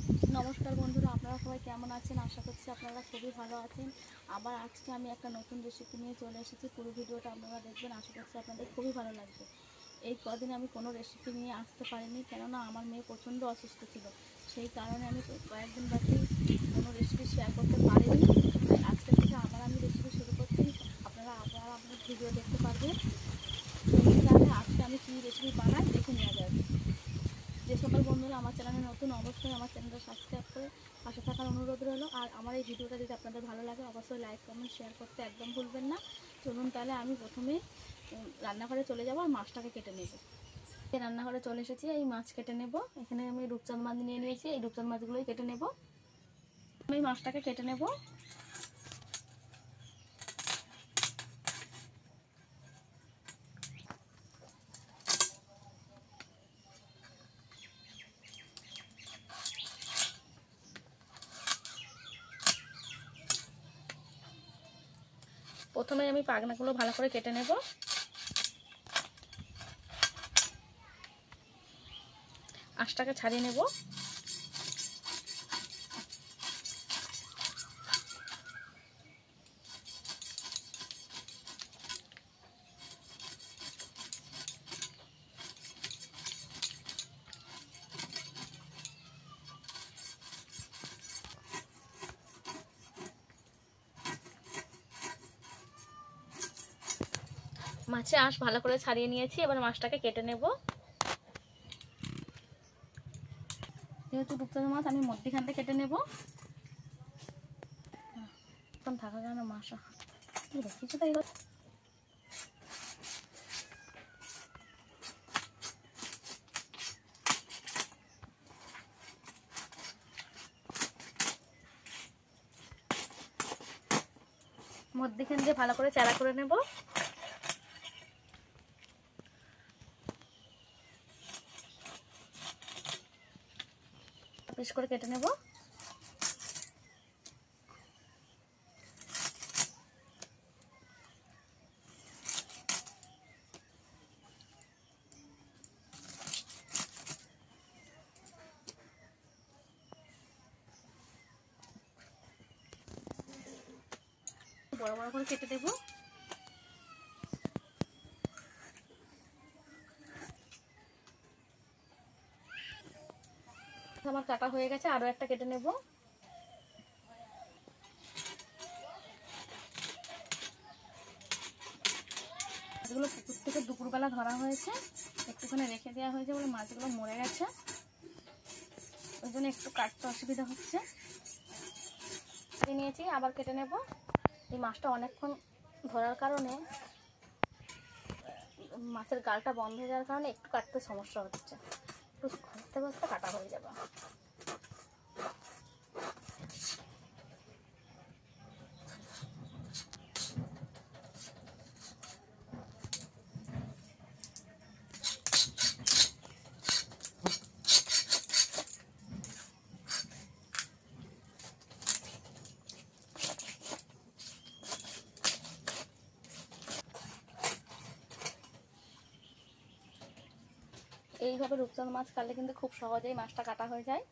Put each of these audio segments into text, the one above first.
নমস্কার বন্ধুরা, আপনারা সবাই কেমন আছেন? আশা করছি আপনারা খুবই ভালো আছেন। আবার আজকে আমি একটা নতুন রেসিপি নিয়ে চলে এসেছি। পুরো ভিডিওটা আপনারা দেখবেন, আশা করছি আপনাদের খুবই ভালো লাগবে। এই কদিন আমি কোনো রেসিপি নিয়ে আসতে পারিনি, কেননা আমার মেয়ে প্রচণ্ড অসুস্থ ছিল। সেই কারণে আমি কয়েকদিন বাকি কোনো রেসিপি শেয়ার করতে পারিনি। তাই আজকে থেকে আমি রেসিপি শুরু করছি। আপনারা আপনার ভিডিও দেখতে পারবেন। তাহলে আজকে আমি কী রেসিপি বানাই দেখে নেওয়া যাবে। যে সকল বন্ধুরা আমার চ্যানেলে নতুন, অবশ্যই আমার চ্যানেলটা সাবস্ক্রাইব করে পাশে থাকার অনুরোধ রইল। আর আমার এই ভিডিওটা যদি আপনাদের ভালো লাগে, অবশ্যই লাইক কমেন্ট শেয়ার করতে একদম ভুলবেন না। চলুন তাহলে আমি প্রথমে রান্নাঘরে চলে যাব আর মাছটাকে কেটে নেব। রান্নাঘরে চলে এসেছি, এই মাছ কেটে নেব। এখানে আমি রূপচাঁদ মাছ নিয়ে নিয়েছি, এই রূপচাঁদ মাছগুলোই কেটে নেব। আমি মাছটাকে কেটে নেব। প্রথমে আমি পাখনাগুলো ভালো করে কেটে নেব। আঁশটাকে ছাড়িয়ে নেব। মাছে আঁশ ভালো করে ছাড়িয়ে নিয়েছি, এবার মাছটাকে কেটে নেব। যেহেতু রূপচাঁদ মাছ, আমি মধ্যিখানটা কেটে নেব। এখন থাকা কেন মাছ কিছুটাই মধ্যিখান দিয়ে ভালো করে চারা করে নেব। পিস করে কেটে নেব। বড় বড় করে কেটে দেব। আমার কাটা হয়ে গেছে, আরো একটা কেটে নেব। মাছগুলো পুকুর থেকে দুপুরবেলা ধরা হয়েছে, একটুখানি রেখে দেওয়া হয়েছে বলে মাছগুলো মরে গেছে, ওই জন্য একটু কাটতে অসুবিধা হচ্ছে। নিয়েছি, আবার কেটে নেব। এই মাছটা অনেকক্ষণ ধরার কারণে মাছের গালটা বন্ধ হয়ে যাওয়ার কারণে একটু কাটতে সমস্যা হচ্ছে, একটু ঘষতে ঘষতে কাটা হয়ে যাবে। এইভাবে রূপচাঁদ মাছ কাটলে কিন্তু খুব সহজেই মাছটা কাটা হয়ে যায়।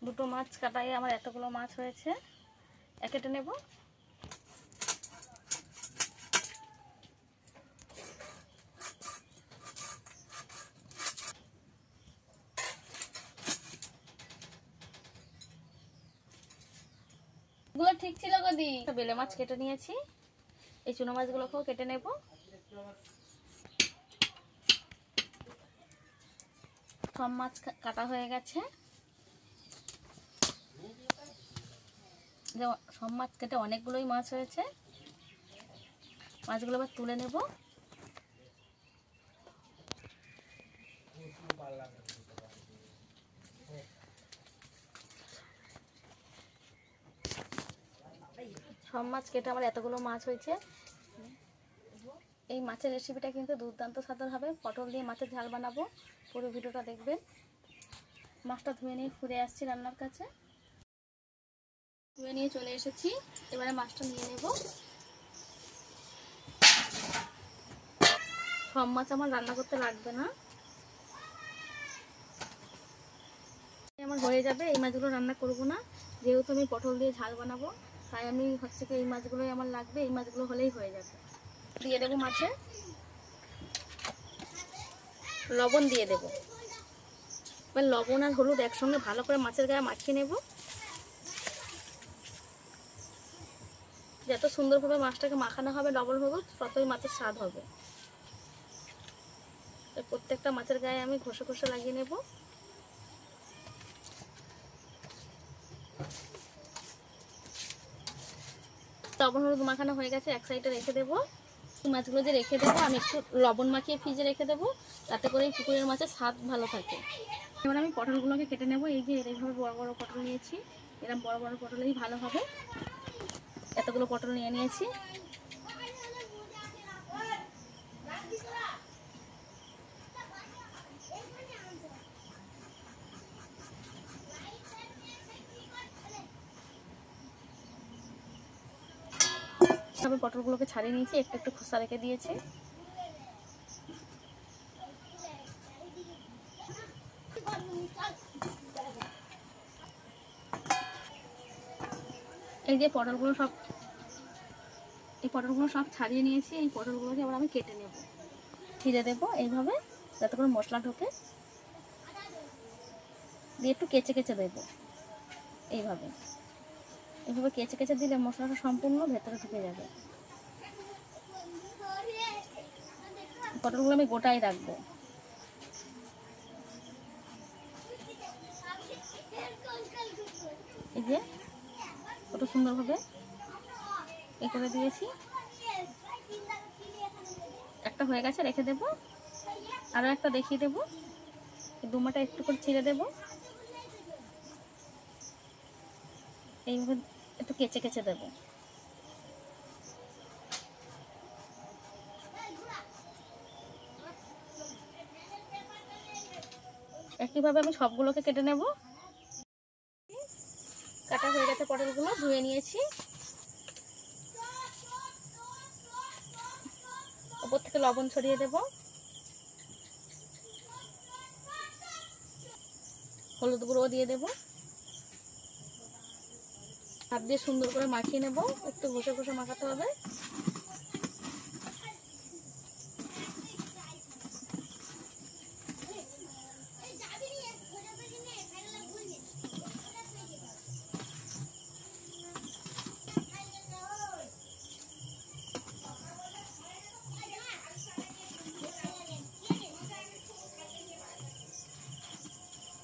দুটো মাছ কাটাই আমার এতগুলো মাছ হয়েছে, কেটে নেব। এগুলো ঠিক ছিল গদি। বেলে মাছ কেটে নিয়েছি, এই চুনো মাছগুলোকেও কেটে নেব। সব মাছ কাটা হয়ে গেছে, সব মাছ কেটে অনেকগুলোই মাছ হয়েছে। মাছগুলো আবার তুলে নেব। সব মাছ কেটে আমার এতগুলো মাছ হয়েছে। এই মাছের রেসিপিটা কিন্তু দুর্দান্ত স্বাদের হবে। পটল দিয়ে মাছের ঝাল বানাবো, পুরো ভিডিওটা দেখবেন। মাছটা ধুয়ে নিয়ে ফিরে আসছি রান্নার কাছে। ধুয়ে নিয়ে চলে এসেছি, এবারে মাছটা নিয়ে নেব। সব মাছ আমার রান্না করতে লাগবে না, আমার হয়ে যাবে। এই মাছগুলো রান্না করব না, যেহেতু আমি পটল দিয়ে ঝাল বানাবো, তাই আমি হচ্ছে কি এই মাছগুলোই আমার লাগবে। এই মাছগুলো হলেই হয়ে যাবে। দিয়ে দেবো মাছে, লবণ দিয়ে দেবো। এবার লবণ আর হলুদ একসঙ্গে ভালো করে মাছের গায়ে মাখিয়ে নেব। যত সুন্দরভাবে মাছটাকে মাখানো হবে লবণ হলুদ, ততই মাছের স্বাদ হবে। প্রত্যেকটা মাছের গায়ে আমি ঘষে ঘষে লাগিয়ে নেব। লবণ হলুদ মাখানো হয়ে গেছে, এক সাইডে রেখে দেবো। মাছগুলো যে রেখে দেবো, আমি একটু লবণ মাখিয়ে ফ্রিজে রেখে দেবো, তাতে করে এই পুকুরের মাছের স্বাদ ভালো থাকে। এবার আমি পটলগুলোকে কেটে নেব। এই যে এইভাবে বড় বড় পটল নিয়েছি, এরকম বড় বড় পটলেই ভালো হবে। এতগুলো পটল নিয়ে নিয়েছি। তবে পটলগুলোকে ছাড়িয়ে নিয়েছি, একটু একটু খোসা রেখে দিয়েছি। এই যে পটলগুলো সব ছাড়িয়ে নিয়েছি। এই পটলগুলোকে এবার আমি কেটে নেব, ছিঁড়ে দেবো এইভাবে, যাতে করে মশলা ঢোকে। দিয়ে একটু কেচে কেচে দেবো। এইভাবে কেচে কেচে দিলে মশলাটা সম্পূর্ণ ভেতরে ঢুকে যাবে। পটলগুলো আমি গোটাই রাখবো। এই যে কত সুন্দরভাবে এ করে দিয়েছি। একটা হয়ে গেছে, রেখে দেবো। আরও একটা দেখিয়ে দেবো। দুমাটা একটু করে ছিঁড়ে দেবো। এইভাবে একটু কেচে কেচে দেবো। একইভাবে আমি সবগুলোকে কেটে নেব। কাটা হয়ে গেছে, পটলগুলো ধুয়ে নিয়েছি। উপর থেকে লবণ ছড়িয়ে দেব, হলুদ গুঁড়ো দিয়ে দেব। হাত দিয়ে সুন্দর করে মাখিয়ে নেব, একটু ঘষে ঘষে মাখাতে হবে।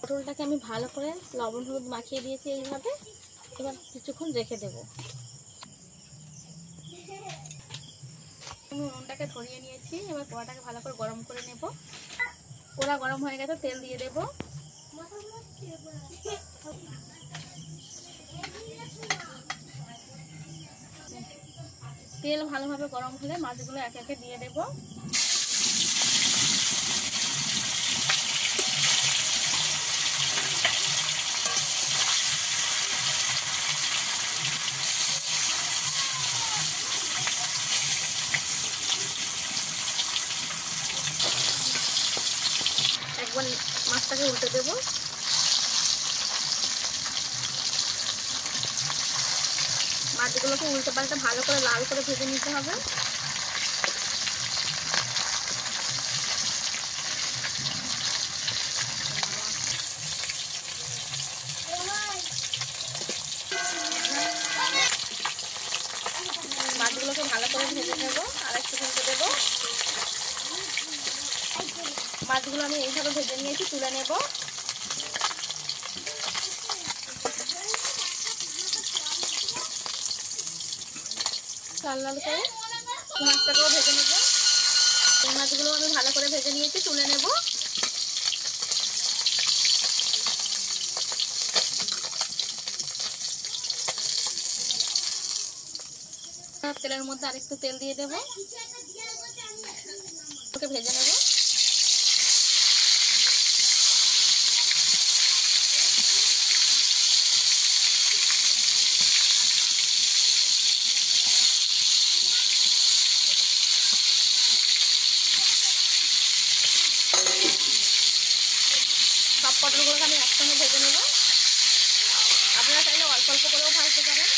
পটলটাকে আমি ভালো করে লবণ হলুদ মাখিয়ে দিয়েছি এইভাবে। এবার কিছুক্ষণ রেখে দেব। আমি উনুনটাকে ধরিয়ে নিয়েছি, এবার কড়াটাকে ভালো করে গরম করে নেব। কড়া গরম হয়ে গেছে, তেল দিয়ে দেব। তেল ভালোভাবে গরম হলে মাছগুলো একে একে দিয়ে দেব। একবার মাছটাকে উল্টে দেব। মাছগুলোকে উল্টে পাল্টে ভালো করে লাল করে ভেজে নিতে হবে। মাছগুলোকে ভালো করে ভেজে নেব, আর একটু ভেজে দেবো। মাছগুলো আমি এইভাবে ভেজে নিয়েছি, তুলে নেব। লাল লাল করে মাছটাকেও ভেজে নেব। এই মাছগুলো আমি ভালো করে ভেজে নিয়েছি, তুলে নেব। তেলের মধ্যে আরেকটু তেল দিয়ে দেবো, ওকে ভেজে নেব। পটলগুলোকে আমি একসঙ্গে ভেজে নেব। আপনারা চাইলে অল্প অল্প করেও ভাজতে পারেন।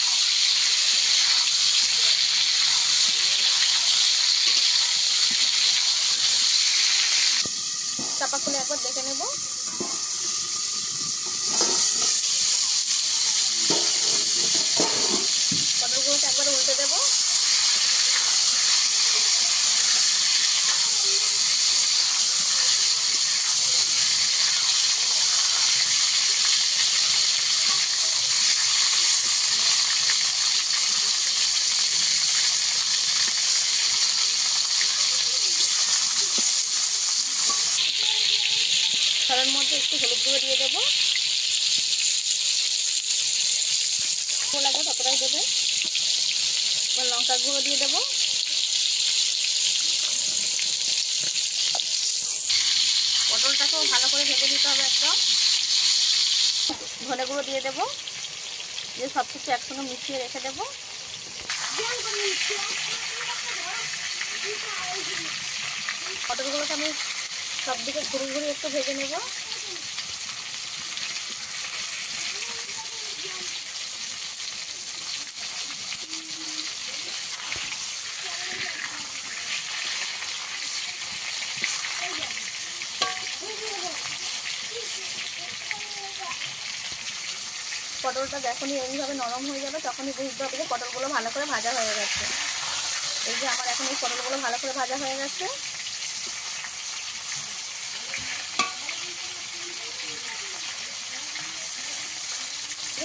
চাপা খুলে একবার দেখে নেব। পটলগুলোকে একবার উল্টে দেব। তার মধ্যে একটু হলুদ গুঁড়ো দিয়ে দেবো, লাগবে ততটাই দেবেন। এবার লঙ্কার গুঁড়ো দিয়ে দেবো, পটলটাকেও ভালো করে ভেজে দিতে হবে একদম। ধনে গুঁড়ো দিয়ে দেবো, দিয়ে সব কিছু একসঙ্গে মিশিয়ে রেখে দেবো। পটলগুলোকে আমি সব দিকে ঘুরে ঘুরে একটু ভেজে নেব। পটলটা যখনই এইভাবে নরম হয়ে যাবে তখনই বুঝতে হবে যে পটলগুলো ভালো করে ভাজা হয়ে গেছে। এই যে আমার এখন এই পটলগুলো ভালো করে ভাজা হয়ে গেছে।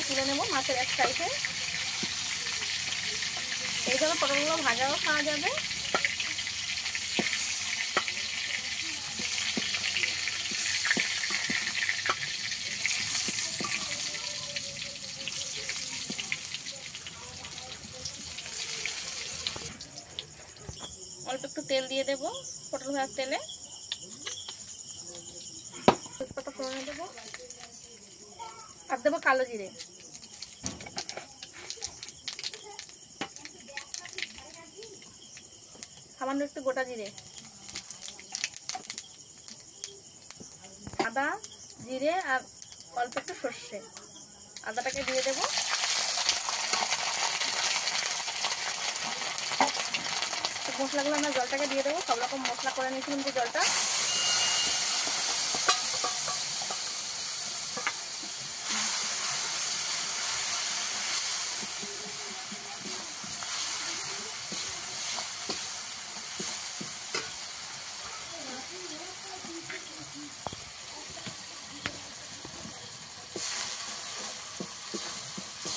তুলে নেব মাছের এক সাইডে। এইভাবে পটলগুলো ভাজাও খাওয়া যাবে। অল্প একটু তেল দিয়ে দেব পটল ভাজার তেলে, তেজপাতা ফোড়নে দেবো, আর দেবো কালো জিরে, সামান্য একটু গোটা জিরে, আদা, জিরে আর অল্প একটু সর্ষে। আদাটাকে দিয়ে দেবো, মশলাগুলো আমরা জলটাকে দিয়ে দেবো। সব রকম মশলা করে নিয়েছিলাম যে জলটা,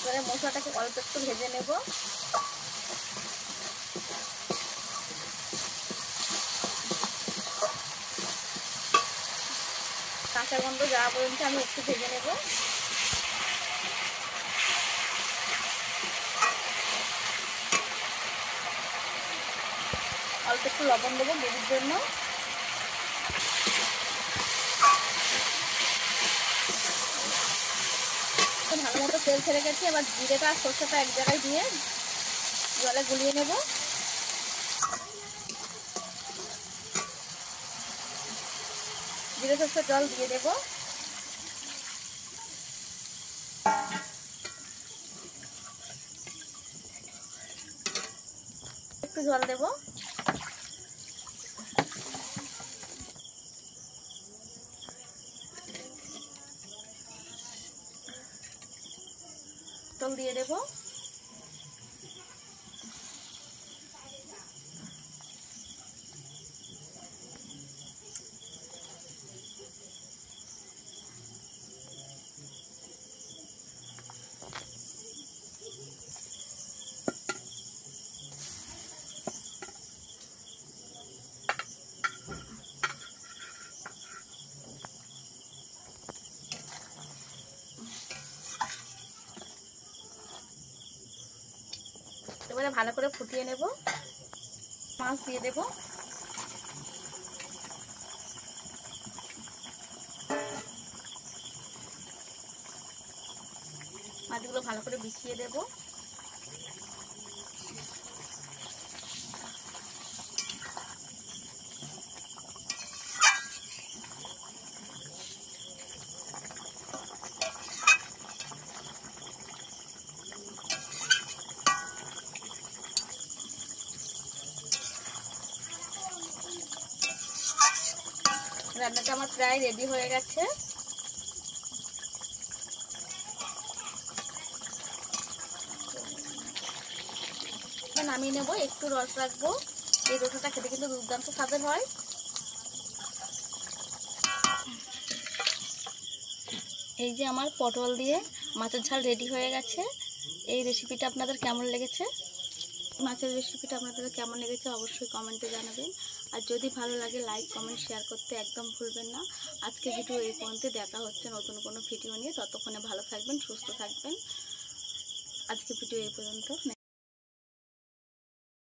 এবারে মশলাটাকে অল্প একটু ভেজে নেব। কাঁচা গন্ধ যাওয়া পর্যন্ত আমি একটু ভেজে নেব। অল্প একটু লবণ দেবো গ্রেভির জন্য। ভালো মতো তেল ছেড়ে গেছে। এবার জিরেটা আর সর্ষেটা এক জায়গায় দিয়ে জলে গুলিয়ে নেব। জিরে সর্ষের জল দিয়ে দেব, একটু জল দেব, জল দিয়ে দেব। এবারে ভালো করে ফুটিয়ে নেব। মাছ দিয়ে দেব, মাছগুলো ভালো করে বিছিয়ে দেব। রান্নাটা আমার প্রায় রেডি হয়ে গেছে। নামিয়ে নেবো, একটু রস রাখবো। এই রসটা খেতে কিন্তু দুর্দান্ত স্বাদের হয়। এই যে আমার পটল দিয়ে মাছের ঝাল রেডি হয়ে গেছে। এই রেসিপিটা আপনাদের কেমন লেগেছে? মাছের রেসিপিটা আপনাদের কেমন লেগেছে অবশ্যই কমেন্টে জানাবেন। আর যদি ভালো লাগে লাইক কমেন্ট শেয়ার করতে একদম ভুলবেন না। আজকে ভিডিও এই পর্যন্ত, দেখা হচ্ছে নতুন কোনো ভিডিও নিয়ে। ততক্ষণে ভালো থাকবেন, সুস্থ থাকবেন। আজকে ভিডিও এই পর্যন্ত।